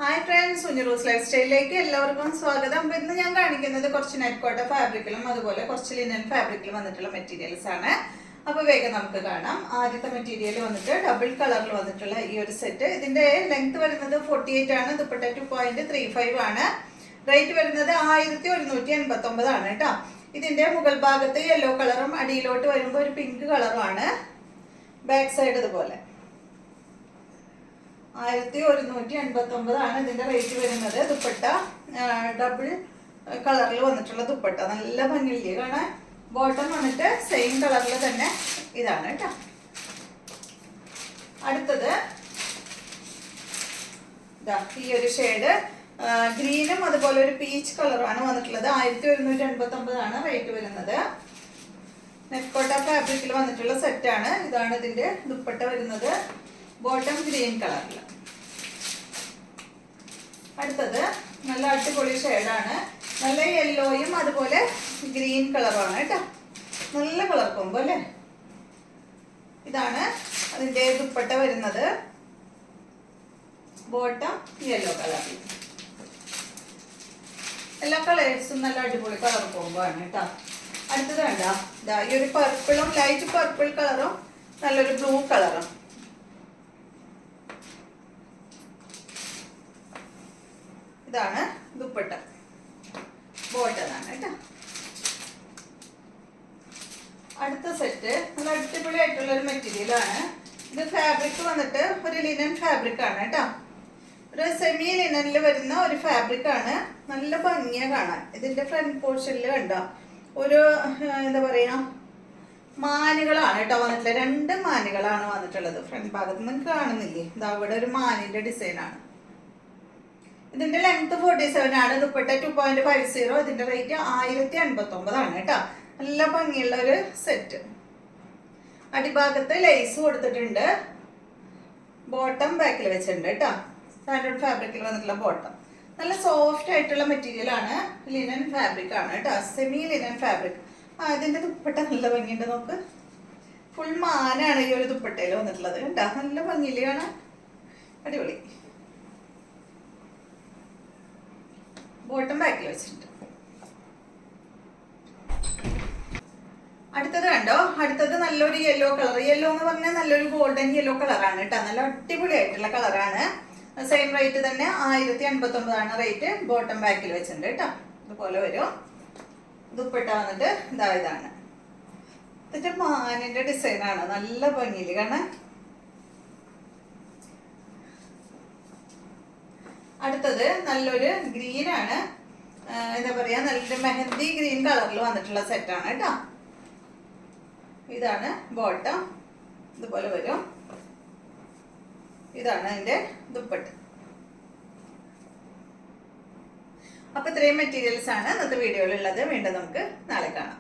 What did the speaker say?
Hi friends, സുനിറൂസ് life സ്റ്റൈലിലേക്ക് എല്ലാവർക്കും സ്വാഗതം. ഇന്ന് ഞാൻ കാണിക്കുന്നത് കുറച്ച് നെറ്റ് കോട്ട ഫാബ്രിക്കിലും അതുപോലെ കുറച്ച് ലിനൻ ഫാബ്രിക്കിലും വന്നിട്ടുള്ള മെറ്റീരിയൽസ് ആണ്. അപ്പോൾ വേഗം നമുക്ക് കാണാം. ആദ്യത്തെ മെറ്റീരിയൽ വന്നിട്ട് ഡബിൾ കളറിൽ വന്നിട്ടുള്ള ഈ ഒരു സെറ്റ്. ഇതിന്റെ ലെങ്ത് വരുന്നത് 48 ആണ്. ദുപ്പട്ട 2.35 ആണ്. റേറ്റ് വരുന്നത് 1189 ആണ് കേട്ടോ. ഇതിന്റെ മുകൾ ഭാഗത്ത് യെല്ലോ കളറും അടിയിലോട്ട് വരുമ്പോൾ ഒരു പിങ്ക് കളറുമാണ്. ബാക്ക് സൈഡ് ഇതുപോലെ 1189 ആണ് ഇതിന്റെ റേറ്റ് വരുന്നത്. ദുപ്പട്ട ഡബിൾ കളറിൽ വന്നിട്ടുള്ള ദുപ്പട്ട നല്ല ഭംഗിയില്ലേ കാണാൻ. ബോട്ടം വന്നിട്ട് സെയിം കളറിൽ തന്നെ ഇതാണ് കേട്ടോ. അടുത്തത് ഈ ഒരു ഷെയ്ഡ് ഗ്രീനും അതുപോലെ ഒരു പീച്ച് കളറുമാണ് വന്നിട്ടുള്ളത്. 1189 ആണ് റേറ്റ് വരുന്നത്. നെറ്റ്കോട്ട ഫാബ്രിക്കിൽ വന്നിട്ടുള്ള സെറ്റാണ്. ഇതാണ് ഇതിന്റെ ദുപ്പട്ട വരുന്നത്. ബോട്ടം ഗ്രീൻ കളറിൽ. അടുത്തത് നല്ല അടിപൊളി ഷെയ്ഡാണ്. നല്ല യെല്ലോയും അതുപോലെ ഗ്രീൻ കളറുമാണ് കേട്ടോ. നല്ല കളർ കോമ്പോ അല്ലേ. ഇതാണ് അതിന്റെ ദുപ്പട്ട വരുന്നത്. ബോട്ടം യെല്ലോ കളറിൽ. എല്ലാ കളേഴ്സും നല്ല അടിപൊളി കളർ കോമ്പോ ആണ് കേട്ടോ. അടുത്തത് വേണ്ട ഈ ഒരു പർപ്പിളും ലൈറ്റ് പർപ്പിൾ കളറും നല്ലൊരു ബ്ലൂ കളറും. ഇതാണ് ദുപ്പട്ട. ബോട്ടമാണ് കേട്ടോ. അടുത്ത സെറ്റ് നല്ല അടിപൊളിയായിട്ടുള്ള ഒരു മെറ്റീരിയൽ ആണ്. ഇത് ഫാബ്രിക് വന്നിട്ട് ഒരു ലിനൻ ഫാബ്രിക് ആണ് കേട്ടോ. ഒരു സെമി ലിനനിൽ വരുന്ന ഒരു ഫാബ്രിക് ആണ്. നല്ല ഭംഗിയാ കാണാൻ. ഇതിന്റെ ഫ്രണ്ട് പോർഷനിൽ കണ്ട ഒരു എന്താ പറയാ മാനുകളാണ് കേട്ടോ വന്നിട്ടുള്ളത്. 2 മാനുകളാണ് വന്നിട്ടുള്ളത്. ഫ്രണ്ട് ഭാഗത്ത് നിന്ന് കാണുന്നില്ലേ, ഇതാ ഇവിടെ ഒരു മാനിന്റെ ഡിസൈൻ ആണ്. ഇതിന്റെ ലെങ്ത് 47 ആണ്. ദുപ്പട്ട 2.50. ഇതിന്റെ റേറ്റ് 1089 ആണ് കേട്ടോ. നല്ല ഭംഗിയുള്ള ഒരു സെറ്റ്. അടിഭാഗത്ത് ലേസ് കൊടുത്തിട്ടുണ്ട്. ബോട്ടം ബാക്കിൽ വെച്ചിട്ടുണ്ട് കേട്ടോ. സ്റ്റാൻഡേർഡ് ഫാബ്രിക്കിൽ വന്നിട്ടുള്ള ബോട്ടം. നല്ല സോഫ്റ്റ് ആയിട്ടുള്ള മെറ്റീരിയൽ ആണ്. ലിനൻ ഫാബ്രിക് ആണ് കേട്ടോ. Semi linen fabric. ഇതിന്റെ ദുപ്പട്ട നല്ല ഭംഗിയുണ്ട്. നോക്ക്, ഫുൾ മാനാണ് ഈ ഒരു ദുപ്പട്ടയിൽ വന്നിട്ടുള്ളത് കേട്ടോ. നല്ല ഭംഗിയില് കാണാൻ. അടിപൊളി. ബോട്ടം ബാക്കിൽ വെച്ചിട്ടുണ്ട്. അടുത്തത് കണ്ടോ. അടുത്തത് നല്ലൊരു യെല്ലോ കളർ. യെല്ലോ എന്ന് പറഞ്ഞാൽ നല്ലൊരു ഗോൾഡൻ യെല്ലോ കളറാണ് കേട്ടോ. നല്ല അടിപൊളിയായിട്ടുള്ള കളറാണ്. സെയിം റേറ്റ് തന്നെ 1089 ആണ് റേറ്റ്. ബോട്ടം ബാക്കിൽ വെച്ചിട്ടുണ്ട് കേട്ടോ. ഇതുപോലെ വരും. ദുപ്പട്ട വന്നിട്ട് ഇതാണ്. ഇതിന്റെ മാനിന്റെ ഡിസൈൻ ആണ്. നല്ല ഭംഗിയില് കാണാൻ. അടുത്തത് നല്ലൊരു ഗ്രീൻ ആണ്. എന്താ പറയാ നല്ലൊരു മെഹന്തി ഗ്രീൻ കളറിൽ വന്നിട്ടുള്ള സെറ്റാണ് കേട്ടോ. ഇതാണ് ബോട്ടം. ഇതുപോലെ വരും. ഇതാണ് അതിന്റെ ദുപ്പട്ട. അപ്പൊ ഇത്രയും മെറ്റീരിയൽസ് ആണ് ഇന്നത്തെ വീഡിയോയിലുള്ളത്. വീണ്ടും നമുക്ക് നാളെ കാണാം.